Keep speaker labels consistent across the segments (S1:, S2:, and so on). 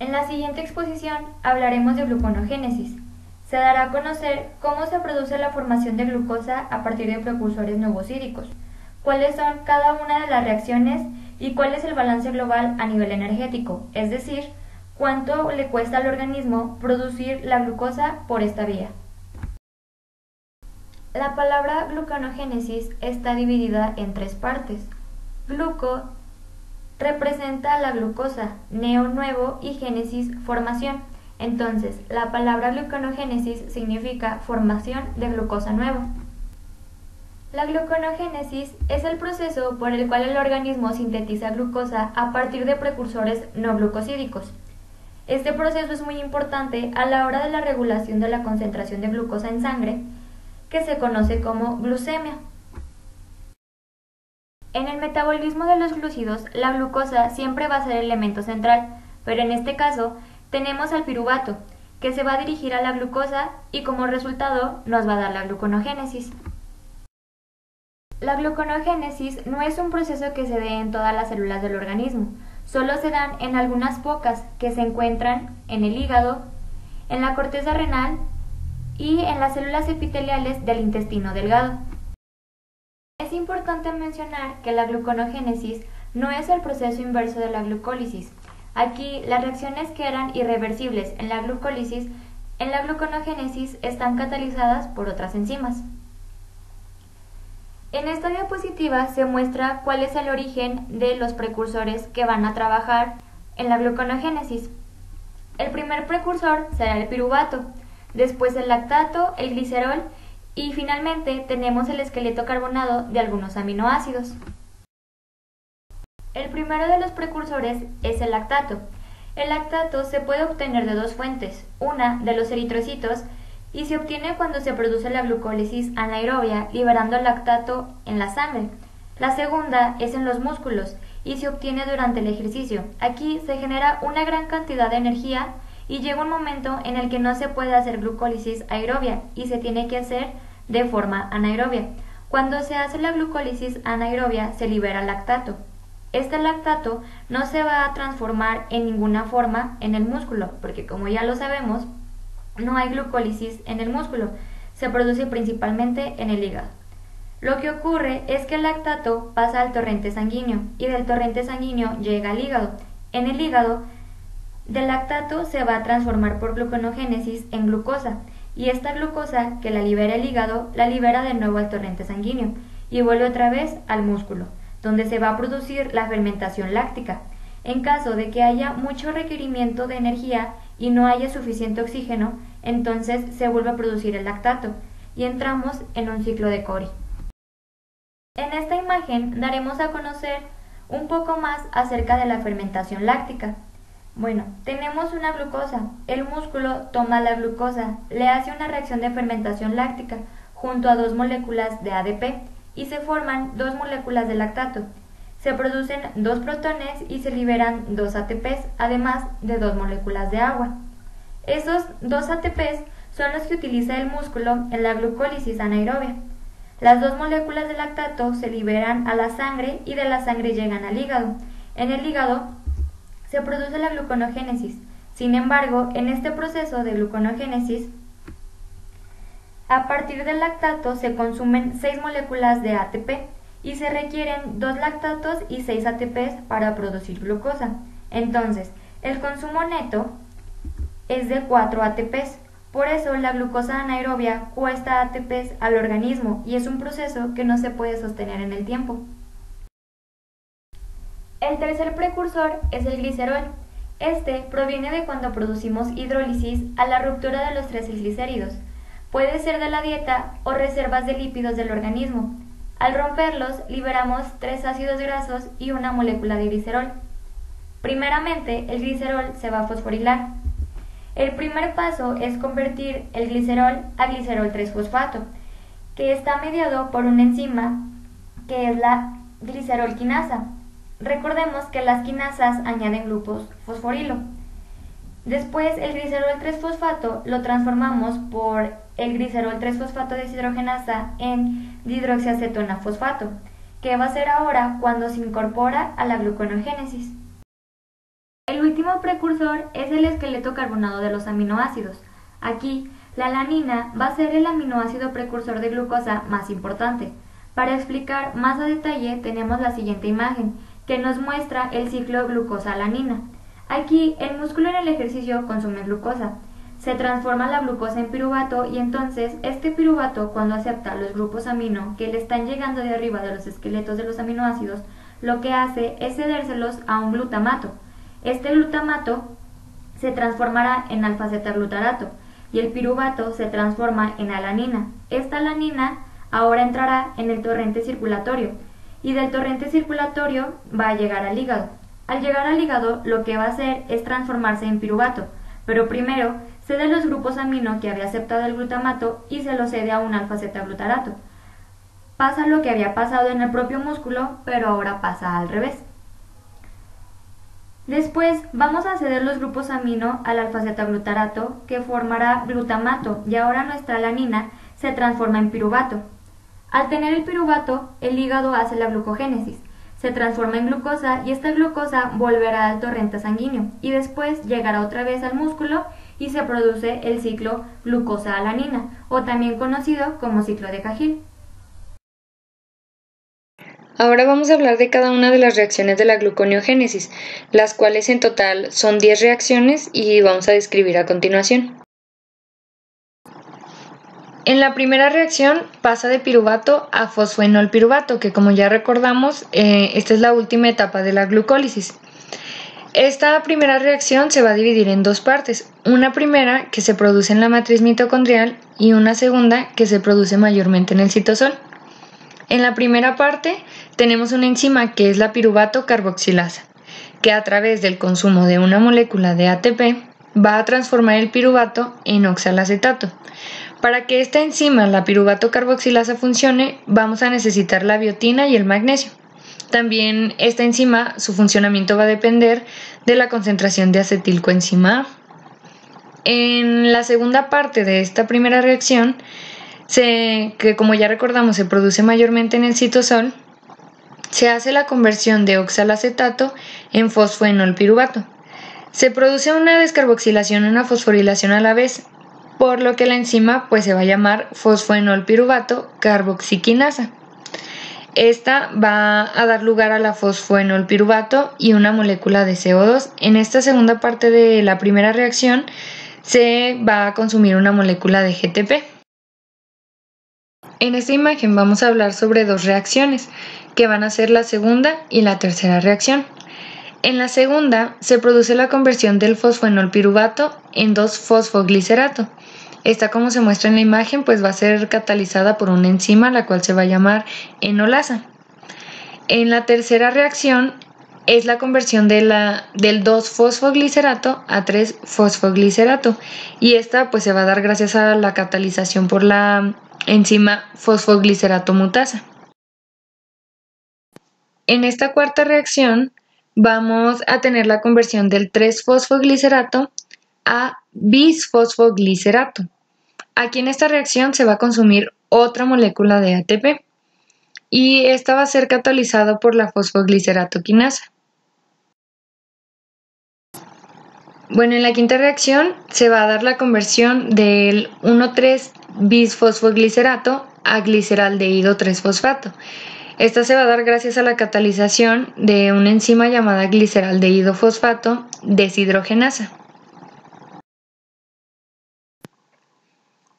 S1: En la siguiente exposición hablaremos de gluconogénesis. Se dará a conocer cómo se produce la formación de glucosa a partir de precursores nuevocídicos, cuáles son cada una de las reacciones y cuál es el balance global a nivel energético, es decir, cuánto le cuesta al organismo producir la glucosa por esta vía. La palabra gluconogénesis está dividida en tres partes. Gluco representa la glucosa, neo nuevo y génesis formación. Entonces, la palabra gluconogénesis significa formación de glucosa nuevo. La gluconogénesis es el proceso por el cual el organismo sintetiza glucosa a partir de precursores no glucosídicos. Este proceso es muy importante a la hora de la regulación de la concentración de glucosa en sangre, que se conoce como glucemia. En el metabolismo de los glúcidos, la glucosa siempre va a ser el elemento central, pero en este caso tenemos al piruvato, que se va a dirigir a la glucosa y como resultado nos va a dar la gluconogénesis. La gluconogénesis no es un proceso que se dé en todas las células del organismo, solo se dan en algunas pocas que se encuentran en el hígado, en la corteza renal y en las células epiteliales del intestino delgado. Es importante mencionar que la gluconogénesis no es el proceso inverso de la glucólisis. Aquí las reacciones que eran irreversibles en la glucólisis, en la gluconogénesis están catalizadas por otras enzimas. En esta diapositiva se muestra cuál es el origen de los precursores que van a trabajar en la gluconogénesis. El primer precursor será el piruvato, después el lactato, el glicerol y finalmente tenemos el esqueleto carbonado de algunos aminoácidos. El primero de los precursores es el lactato. El lactato se puede obtener de dos fuentes, una de los eritrocitos y se obtiene cuando se produce la glucólisis anaerobia liberando el lactato en la sangre. La segunda es en los músculos y se obtiene durante el ejercicio. Aquí se genera una gran cantidad de energía y llega un momento en el que no se puede hacer glucólisis aerobia y se tiene que hacer de forma anaerobia. Cuando se hace la glucólisis anaerobia se libera lactato. Este lactato no se va a transformar en ninguna forma en el músculo, porque como ya lo sabemos, no hay glucólisis en el músculo, se produce principalmente en el hígado. Lo que ocurre es que el lactato pasa al torrente sanguíneo y del torrente sanguíneo llega al hígado. En el hígado, del lactato se va a transformar por gluconogénesis en glucosa y esta glucosa que la libera el hígado la libera de nuevo al torrente sanguíneo y vuelve otra vez al músculo, donde se va a producir la fermentación láctica. En caso de que haya mucho requerimiento de energía y no haya suficiente oxígeno, entonces se vuelve a producir el lactato y entramos en un ciclo de Cori. En esta imagen daremos a conocer un poco más acerca de la fermentación láctica. Bueno, tenemos una glucosa, el músculo toma la glucosa, le hace una reacción de fermentación láctica junto a dos moléculas de ADP y se forman dos moléculas de lactato. Se producen dos protones y se liberan dos ATPs, además de dos moléculas de agua. Esos dos ATPs son los que utiliza el músculo en la glucólisis anaerobia. Las dos moléculas de lactato se liberan a la sangre y de la sangre llegan al hígado. En el hígado se produce la gluconogénesis. Sin embargo, en este proceso de gluconogénesis, a partir del lactato se consumen 6 moléculas de ATP y se requieren 2 lactatos y 6 ATPs para producir glucosa. Entonces, el consumo neto es de 4 ATPs. Por eso la glucosa anaerobia cuesta ATPs al organismo y es un proceso que no se puede sostener en el tiempo. El tercer precursor es el glicerol. Este proviene de cuando producimos hidrólisis a la ruptura de los 3 glicéridos. Puede ser de la dieta o reservas de lípidos del organismo. Al romperlos, liberamos 3 ácidos grasos y una molécula de glicerol. Primeramente, el glicerol se va a fosforilar. El primer paso es convertir el glicerol a glicerol 3-fosfato, que está mediado por una enzima que es la glicerol-quinasa. Recordemos que las quinasas añaden grupos fosforilo. Después el glicerol 3-fosfato lo transformamos por el glicerol 3-fosfato deshidrogenasa en dihidroxiacetona fosfato, que va a ser ahora cuando se incorpora a la gluconogénesis. El último precursor es el esqueleto carbonado de los aminoácidos. Aquí, la alanina va a ser el aminoácido precursor de glucosa más importante. Para explicar más a detalle tenemos la siguiente imagen, que nos muestra el ciclo glucosa-alanina. Aquí, el músculo en el ejercicio consume glucosa. Se transforma la glucosa en piruvato y entonces este piruvato, cuando acepta los grupos amino que le están llegando de arriba de los esqueletos de los aminoácidos, lo que hace es cedérselos a un glutamato. Este glutamato se transformará en alfa-zetaglutarato y el piruvato se transforma en alanina. Esta alanina ahora entrará en el torrente circulatorio y del torrente circulatorio va a llegar al hígado. Al llegar al hígado lo que va a hacer es transformarse en piruvato, pero primero cede los grupos amino que había aceptado el glutamato y se los cede a un alfa-zetaglutarato. Pasa lo que había pasado en el propio músculo, pero ahora pasa al revés. Después vamos a ceder los grupos amino al alfa-zetaglutarato que formará glutamato y ahora nuestra alanina se transforma en piruvato. Al tener el piruvato, el hígado hace la glucogénesis, se transforma en glucosa y esta glucosa volverá al torrente sanguíneo y después llegará otra vez al músculo y se produce el ciclo glucosa-alanina o también conocido como ciclo de Cahill.
S2: Ahora vamos a hablar de cada una de las reacciones de la gluconeogénesis, las cuales en total son 10 reacciones y vamos a describir a continuación. En la primera reacción pasa de piruvato a fosfoenolpiruvato, que como ya recordamos, esta es la última etapa de la glucólisis. Esta primera reacción se va a dividir en dos partes, una primera que se produce en la matriz mitocondrial y una segunda que se produce mayormente en el citosol. En la primera parte tenemos una enzima que es la piruvato carboxilasa, que a través del consumo de una molécula de ATP va a transformar el piruvato en oxalacetato. Para que esta enzima, la piruvato carboxilasa, funcione, vamos a necesitar la biotina y el magnesio. También esta enzima, su funcionamiento va a depender de la concentración de acetilcoenzima A. En la segunda parte de esta primera reacción, que como ya recordamos se produce mayormente en el citosol, se hace la conversión de oxalacetato en fosfoenolpiruvato. Se produce una descarboxilación y una fosforilación a la vez, por lo que la enzima se va a llamar fosfoenolpiruvato carboxiquinasa. Esta va a dar lugar a la fosfoenolpiruvato y una molécula de CO2. En esta segunda parte de la primera reacción se va a consumir una molécula de GTP. En esta imagen vamos a hablar sobre dos reacciones, que van a ser la segunda y la tercera reacción. En la segunda se produce la conversión del fosfoenolpiruvato en 2-fosfoglicerato. Esta, como se muestra en la imagen, va a ser catalizada por una enzima la cual se va a llamar enolasa. En la tercera reacción es la conversión del 2-fosfoglicerato a 3-fosfoglicerato y esta se va a dar gracias a la catalización por la enzima fosfoglicerato mutasa. En esta cuarta reacción vamos a tener la conversión del 3-fosfoglicerato a bisfosfoglicerato. Aquí en esta reacción se va a consumir otra molécula de ATP y esta va a ser catalizada por la fosfogliceratoquinasa. Bueno, en la quinta reacción se va a dar la conversión del 1,3-bisfosfoglicerato a gliceraldehído 3-fosfato. Esta se va a dar gracias a la catalización de una enzima llamada gliceraldehído fosfato deshidrogenasa.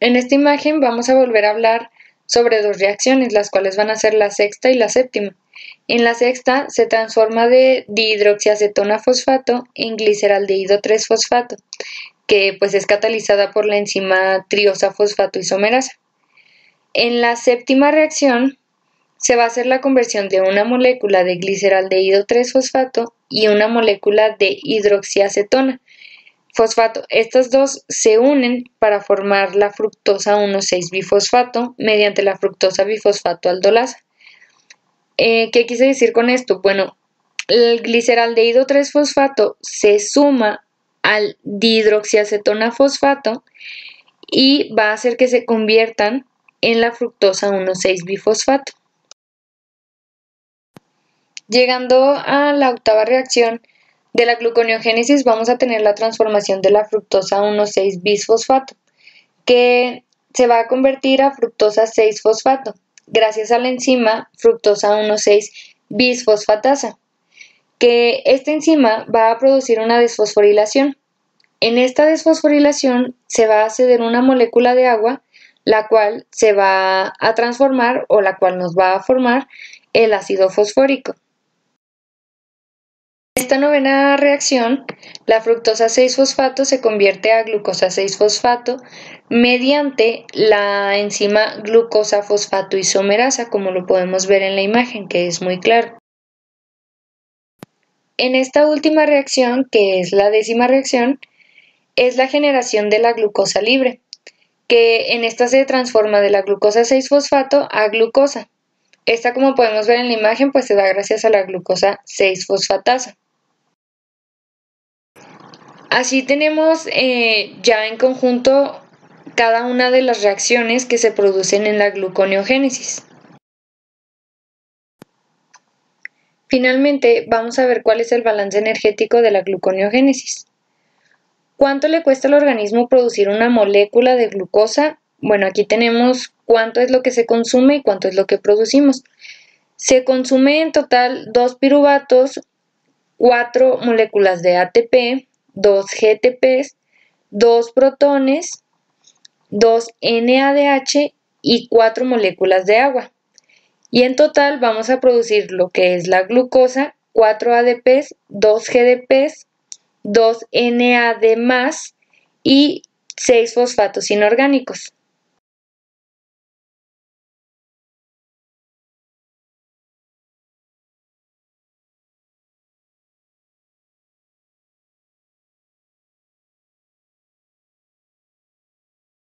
S2: En esta imagen vamos a volver a hablar sobre dos reacciones, las cuales van a ser la sexta y la séptima. En la sexta se transforma de dihidroxiacetona fosfato en gliceraldehído 3-fosfato, que es catalizada por la enzima triosa fosfato isomerasa. En la séptima reacción se va a hacer la conversión de una molécula de gliceraldehído 3-fosfato y una molécula de hidroxiacetona fosfato. Estas dos se unen para formar la fructosa 1,6-bifosfato mediante la fructosa bifosfato aldolasa. ¿Qué quise decir con esto? Bueno, el gliceraldehído 3-fosfato se suma al dihidroxiacetona fosfato y va a hacer que se conviertan en la fructosa 1,6-bifosfato. Llegando a la octava reacción, De la gluconeogénesis vamos a tener la transformación de la fructosa 1,6-bisfosfato, que se va a convertir a fructosa 6-fosfato, gracias a la enzima fructosa 1,6-bisfosfatasa, que esta enzima va a producir una desfosforilación. En esta desfosforilación se va a ceder una molécula de agua, la cual se va a transformar o la cual nos va a formar el ácido fosfórico. En esta novena reacción, la fructosa 6-fosfato se convierte a glucosa 6-fosfato mediante la enzima glucosa fosfato isomerasa, como lo podemos ver en la imagen, que es muy claro. En esta última reacción, que es la 10ª reacción, es la generación de la glucosa libre, que en esta se transforma de la glucosa 6-fosfato a glucosa. Esta, como podemos ver en la imagen, pues se da gracias a la glucosa 6-fosfatasa. Así tenemos ya en conjunto cada una de las reacciones que se producen en la gluconeogénesis. Finalmente, vamos a ver cuál es el balance energético de la gluconeogénesis. ¿Cuánto le cuesta al organismo producir una molécula de glucosa? Bueno, aquí tenemos cuánto es lo que se consume y cuánto es lo que producimos. Se consume en total 2 piruvatos, 4 moléculas de ATP, 2 GTPs, 2 protones, 2 NADH y 4 moléculas de agua. Y en total vamos a producir lo que es la glucosa, 4 ADPs, 2 GDPs, 2 NAD+, y 6 fosfatos inorgánicos.